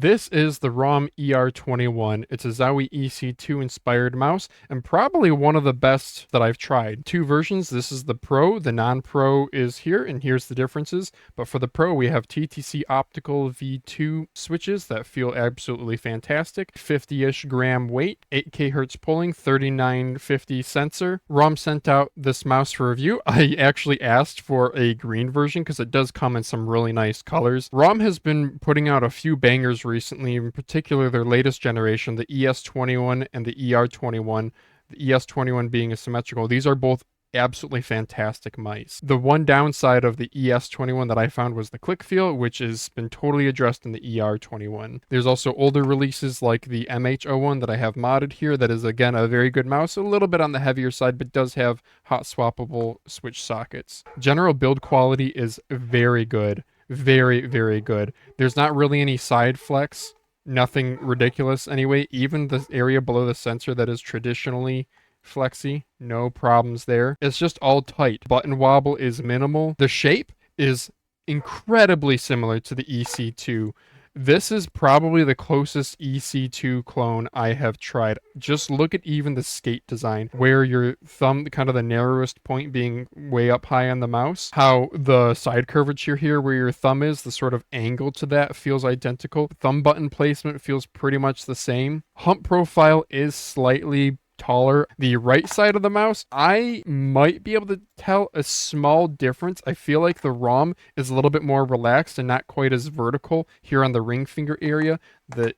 This is the RAWM ER21. It's a Zowie EC2 inspired mouse and probably one of the best that I've tried. Two versions. This is the Pro. The non-Pro is here, and here's the differences. But for the Pro, we have TTC optical V2 switches that feel absolutely fantastic. 50-ish gram weight, 8K hertz pulling, 3950 sensor. RAWM sent out this mouse for review. I actually asked for a green version because it does come in some really nice colors. RAWM has been putting out a few bangers recently, in particular their latest generation, the ES21 and the ER21, the ES21 being asymmetrical. These are both absolutely fantastic mice. The one downside of the ES21 that I found was the click feel, which has been totally addressed in the ER21. There's also older releases like the MH01 that I have modded here that is again a very good mouse, a little bit on the heavier side, but does have hot swappable switch sockets. General build quality is very good. Very, very good. There's not really any side flex, nothing ridiculous anyway. Even the area below the sensor that is traditionally flexy, no problems there. It's just all tight. Button wobble is minimal. The shape is incredibly similar to the EC2. This is probably the closest EC2 clone I have tried. Just look at even the skate design, where your thumb, kind of the narrowest point being way up high on the mouse. How the side curvature here, where your thumb is, the sort of angle to that feels identical. Thumb button placement feels pretty much the same. Hump profile is slightly taller. The right side of the mouse, I might be able to tell a small difference. I feel like the RAWM is a little bit more relaxed and not quite as vertical here on the ring finger area. The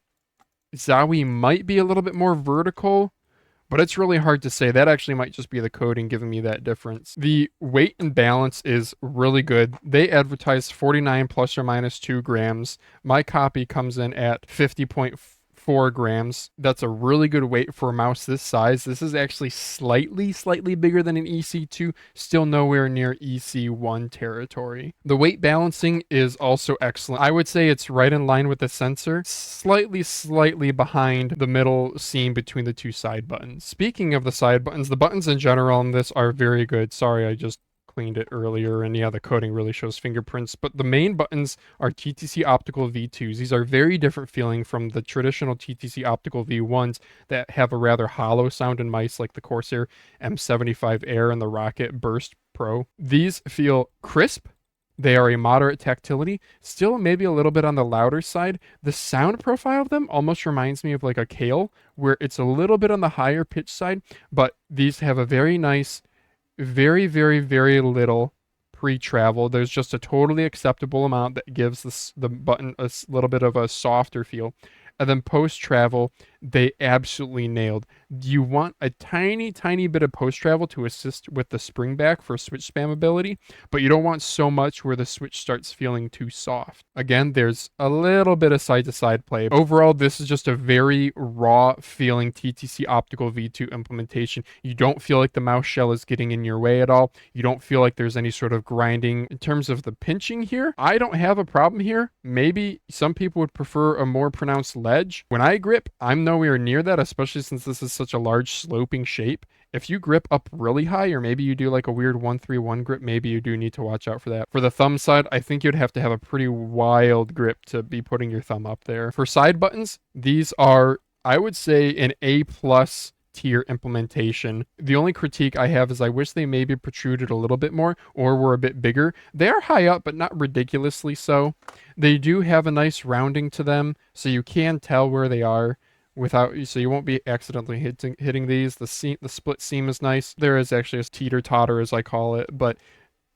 Zowie might be a little bit more vertical, but it's really hard to say. That actually might just be the coding giving me that difference. The weight and balance is really good. They advertise 49 plus or minus 2 grams. My copy comes in at 50.4 grams. That's a really good weight for a mouse this size. This is actually slightly bigger than an EC2, still nowhere near EC1 territory. The weight balancing is also excellent. I would say it's right in line with the sensor, slightly behind the middle seam between the two side buttons. Speaking of the side buttons, the buttons in general on this are very good. Sorry, I just cleaned it earlier, and yeah, the coding really shows fingerprints, but the main buttons are TTC optical V2s. These are very different feeling from the traditional TTC optical V1s that have a rather hollow sound in mice like the Corsair M75 Air and the Rocket Burst Pro. These feel crisp. They are a moderate tactility, still maybe a little bit on the louder side. The sound profile of them almost reminds me of like a Kale, where it's a little bit on the higher pitch side, but these have a very nice, very little pre-travel. There's just a totally acceptable amount that gives the button a little bit of a softer feel. And then post-travel, they absolutely nailed. You want a tiny bit of post-travel to assist with the spring back for switch spamability, but you don't want so much where the switch starts feeling too soft. Again, there's a little bit of side-to-side play. Overall, this is just a very raw feeling TTC optical V2 implementation. You don't feel like the mouse shell is getting in your way at all. You don't feel like there's any sort of grinding. In terms of the pinching here, I don't have a problem here. Maybe some people would prefer a more pronounced ledge. When I grip, I'm nowhere near that, especially since this is such a large sloping shape. If you grip up really high, or maybe you do like a weird 1-3-1 grip, maybe you do need to watch out for that. For the thumb side, I think you'd have to have a pretty wild grip to be putting your thumb up there. For side buttons, these are, I would say, an A+ tier implementation. The only critique I have is I wish they maybe protruded a little bit more or were a bit bigger. They are high up, but not ridiculously so. They do have a nice rounding to them, so you can tell where they are without, so you won't be accidentally hitting these. The split seam is nice. There is actually a teeter-totter, as I call it, but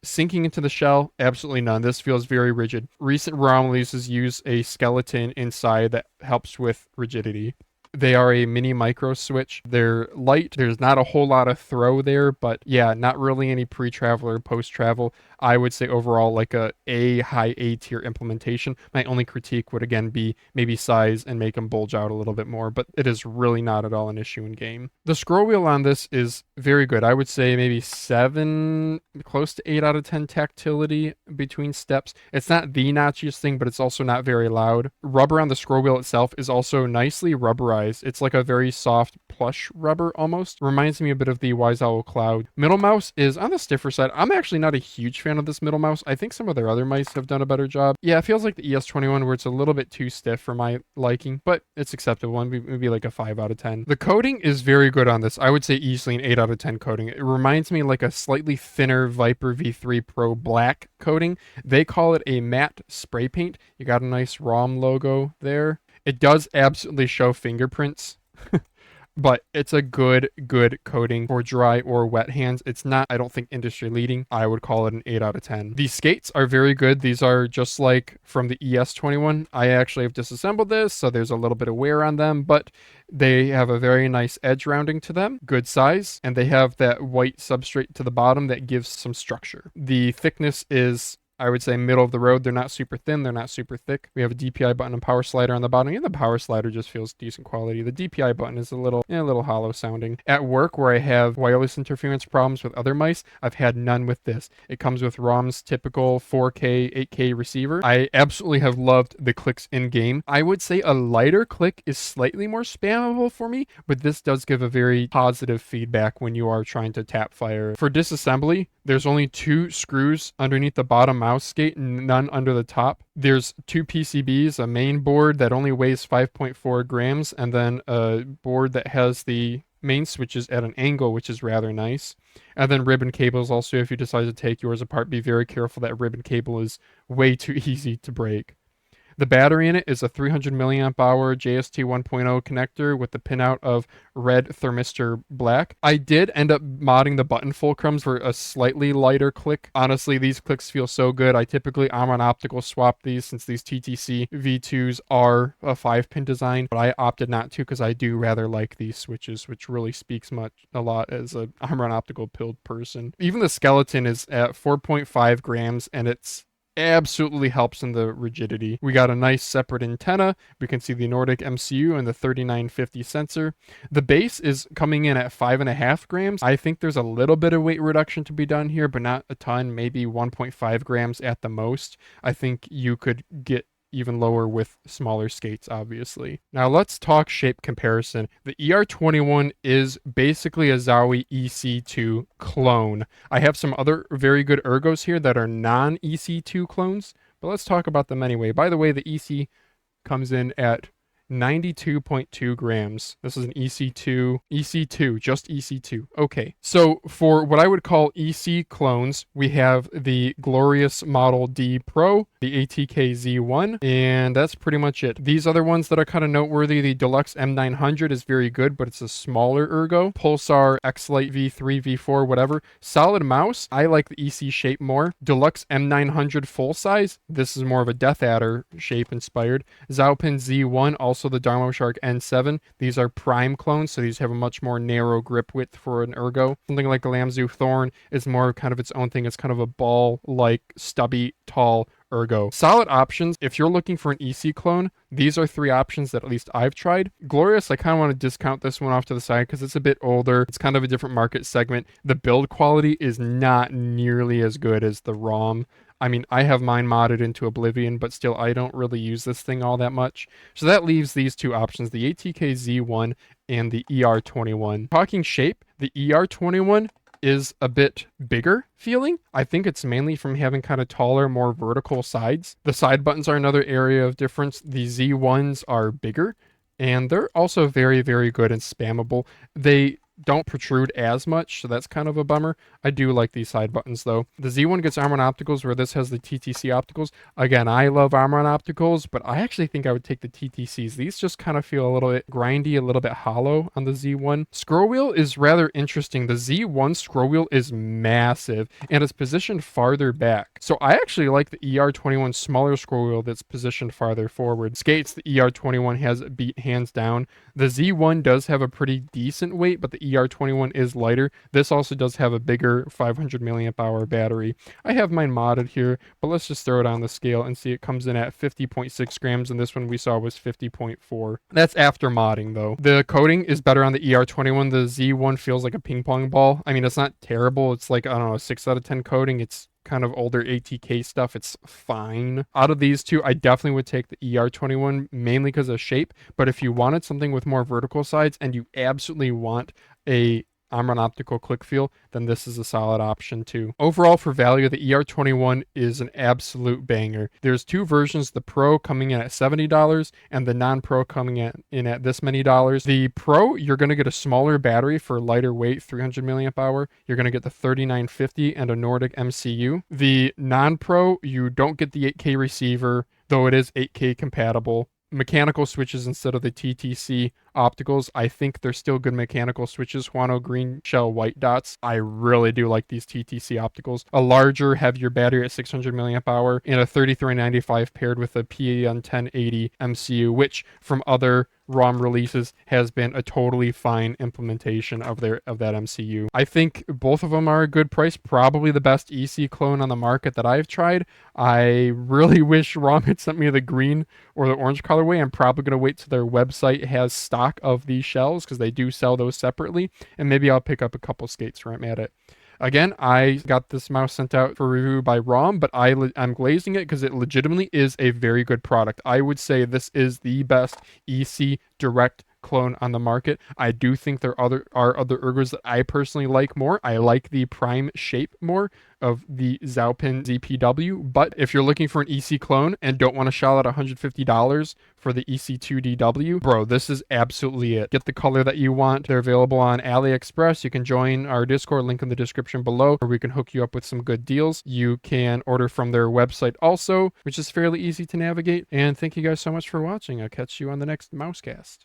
sinking into the shell, absolutely none. This feels very rigid. Recent ROM releases use a skeleton inside that helps with rigidity. They are a mini micro switch. They're light. There's not a whole lot of throw there, but yeah, not really any pre-travel or post-travel. I would say overall like a high A tier implementation. My only critique would again be maybe size and make them bulge out a little bit more, but it is really not at all an issue in game. The scroll wheel on this is very good. I would say maybe 7, close to 8 out of 10 tactility between steps. It's not the notchiest thing, but it's also not very loud. Rubber on the scroll wheel itself is also nicely rubberized. It's like a very soft plush rubber almost. Reminds me a bit of the Wise Owl Cloud. Middle mouse is on the stiffer side. I'm actually not a huge fan of this middle mouse. I think some of their other mice have done a better job. Yeah, it feels like the ES21 where it's a little bit too stiff for my liking, but it's acceptable. Maybe like a 5 out of 10. The coating is very good on this. I would say easily an 8 out of 10 coating. It reminds me like a slightly thinner Viper V3 Pro black coating. They call it a matte spray paint. You got a nice RAWM logo there. It does absolutely show fingerprints. But it's a good coating for dry or wet hands. It's not, I don't think, industry leading. I would call it an 8 out of 10. These skates are very good. These are just like from the ES21. I actually have disassembled this, so there's a little bit of wear on them, but they have a very nice edge rounding to them, good size, and they have that white substrate to the bottom that gives some structure. The thickness is, I would say, middle of the road. They're not super thin. They're not super thick. We have a DPI button and power slider on the bottom. And the power slider just feels decent quality. The DPI button is a little hollow sounding. At work, where I have wireless interference problems with other mice, I've had none with this. It comes with RAWM's typical 4K, 8K receiver. I absolutely have loved the clicks in game. I would say a lighter click is slightly more spammable for me, but this does give a very positive feedback when you are trying to tap fire. For disassembly, there's only 2 screws underneath the bottom mouse skate, none under the top. There's 2 PCBs, a main board that only weighs 5.4 grams, and then a board that has the main switches at an angle, which is rather nice. And then ribbon cables also. If you decide to take yours apart, be very careful. That ribbon cable is way too easy to break. The battery in it is a 300 milliamp hour JST 1.0 connector with the pinout of red thermistor black. I did end up modding the button fulcrums for a slightly lighter click. Honestly, these clicks feel so good. I typically, I'm on optical swap these since these TTC V2s are a 5-pin design, but I opted not to because I do rather like these switches, which really speaks a lot as a Armor optical pilled person. Even the skeleton is at 4.5 grams and it's absolutely helps in the rigidity. We got a nice separate antenna. We can see the Nordic MCU and the 3950 sensor. The base is coming in at 5.5 grams. I think there's a little bit of weight reduction to be done here, but not a ton, maybe 1.5 grams at the most. I think you could get even lower with smaller skates, obviously. Now let's talk shape comparison. The ER21 is basically a Zowie EC2 clone. I have some other very good ergos here that are non-EC2 clones, but let's talk about them anyway. By the way, the EC comes in at 92.2 grams. This is an EC2, just EC2. Okay, so for what I would call EC clones, we have the glorious Model D Pro, the ATK Z1, and that's pretty much it. These other ones that are kind of noteworthy, the Deluxe M900 is very good, but it's a smaller ergo. Pulsar X-Lite V3, V4, whatever. Solid mouse, I like the EC shape more. Deluxe M900 full size, this is more of a Death Adder shape inspired. Zhaopin Z1, also the Dharma Shark N7. These are prime clones, so these have a much more narrow grip width for an ergo. Something like the Lamzu Thorn is more kind of its own thing. It's kind of a ball-like, stubby, tall ergo. Solid options. If you're looking for an EC clone, these are 3 options that at least I've tried. Glorious, I kind of want to discount this one off to the side because it's a bit older. It's kind of a different market segment. The build quality is not nearly as good as the RAWM. I mean, I have mine modded into oblivion, but still I don't really use this thing all that much. So that leaves these 2 options, the ATK Z1 and the ER21. Talking shape, the ER21 is a bit bigger feeling. I think it's mainly from having kind of taller, more vertical sides. The side buttons are another area of difference. The Z1s are bigger, and they're also very, very good and spammable. They don't protrude as much, so that's kind of a bummer. I do like these side buttons though. The Z1 gets Armor Opticals where this has the TTC opticals. Again, I love Armor Opticals, but I actually think I would take the TTCs. These just kind of feel a little bit grindy, a little bit hollow on the Z1. Scroll wheel is rather interesting. The Z1 scroll wheel is massive and it's positioned farther back. So I actually like the ER21 smaller scroll wheel that's positioned farther forward. Skates, the ER21 has beat hands down. The Z1 does have a pretty decent weight, but the ER21 is lighter. This also does have a bigger 500 milliamp hour battery. I have mine modded here, but let's just throw it on the scale and see it comes in at 50.6 grams, and this one we saw was 50.4. That's after modding though. The coating is better on the ER21. The Z1 feels like a ping pong ball. I mean, it's not terrible. It's like, I don't know, a 6 out of 10 coating. It's kind of older ATK stuff, it's fine. Out of these two, I definitely would take the ER21 mainly because of shape, but if you wanted something with more vertical sides and you absolutely want a Omron optical click feel, then this is a solid option too. Overall, for value, the ER21 is an absolute banger. There's two versions, the Pro coming in at $70 and the non-Pro coming in at this many dollars. The Pro, you're going to get a smaller battery for lighter weight, 300 milliamp hour. You're going to get the 3950 and a Nordic MCU. The non-Pro, you don't get the 8K receiver, though it is 8K compatible. Mechanical switches instead of the TTC opticals. I think they're still good mechanical switches. Huano green shell white dots. I really do like these TTC opticals. A larger, heavier battery at 600 milliamp hour and a 3395 paired with a PAN 1080 MCU, which from other RAWM releases has been a totally fine implementation of that MCU. I think both of them are a good price, probably the best EC clone on the market that I've tried. I really wish RAWM had sent me the green or the orange colorway. I'm probably going to wait till their website has stock of these shells because they do sell those separately, and maybe I'll pick up a couple skates where I'm at it. Again, I got this mouse sent out for review by RAWM, but I'm glazing it because it legitimately is a very good product. I would say this is the best EC direct clone on the market. I do think there are other ergos that I personally like more. I like the prime shape more of the Zhaopin ZPW, but if you're looking for an EC clone and don't want to shell out $150 for the EC2DW, bro, this is absolutely it. Get the color that you want. They're available on AliExpress. You can join our Discord, link in the description below, or we can hook you up with some good deals. You can order from their website also, which is fairly easy to navigate. And thank you guys so much for watching. I'll catch you on the next Mousecast.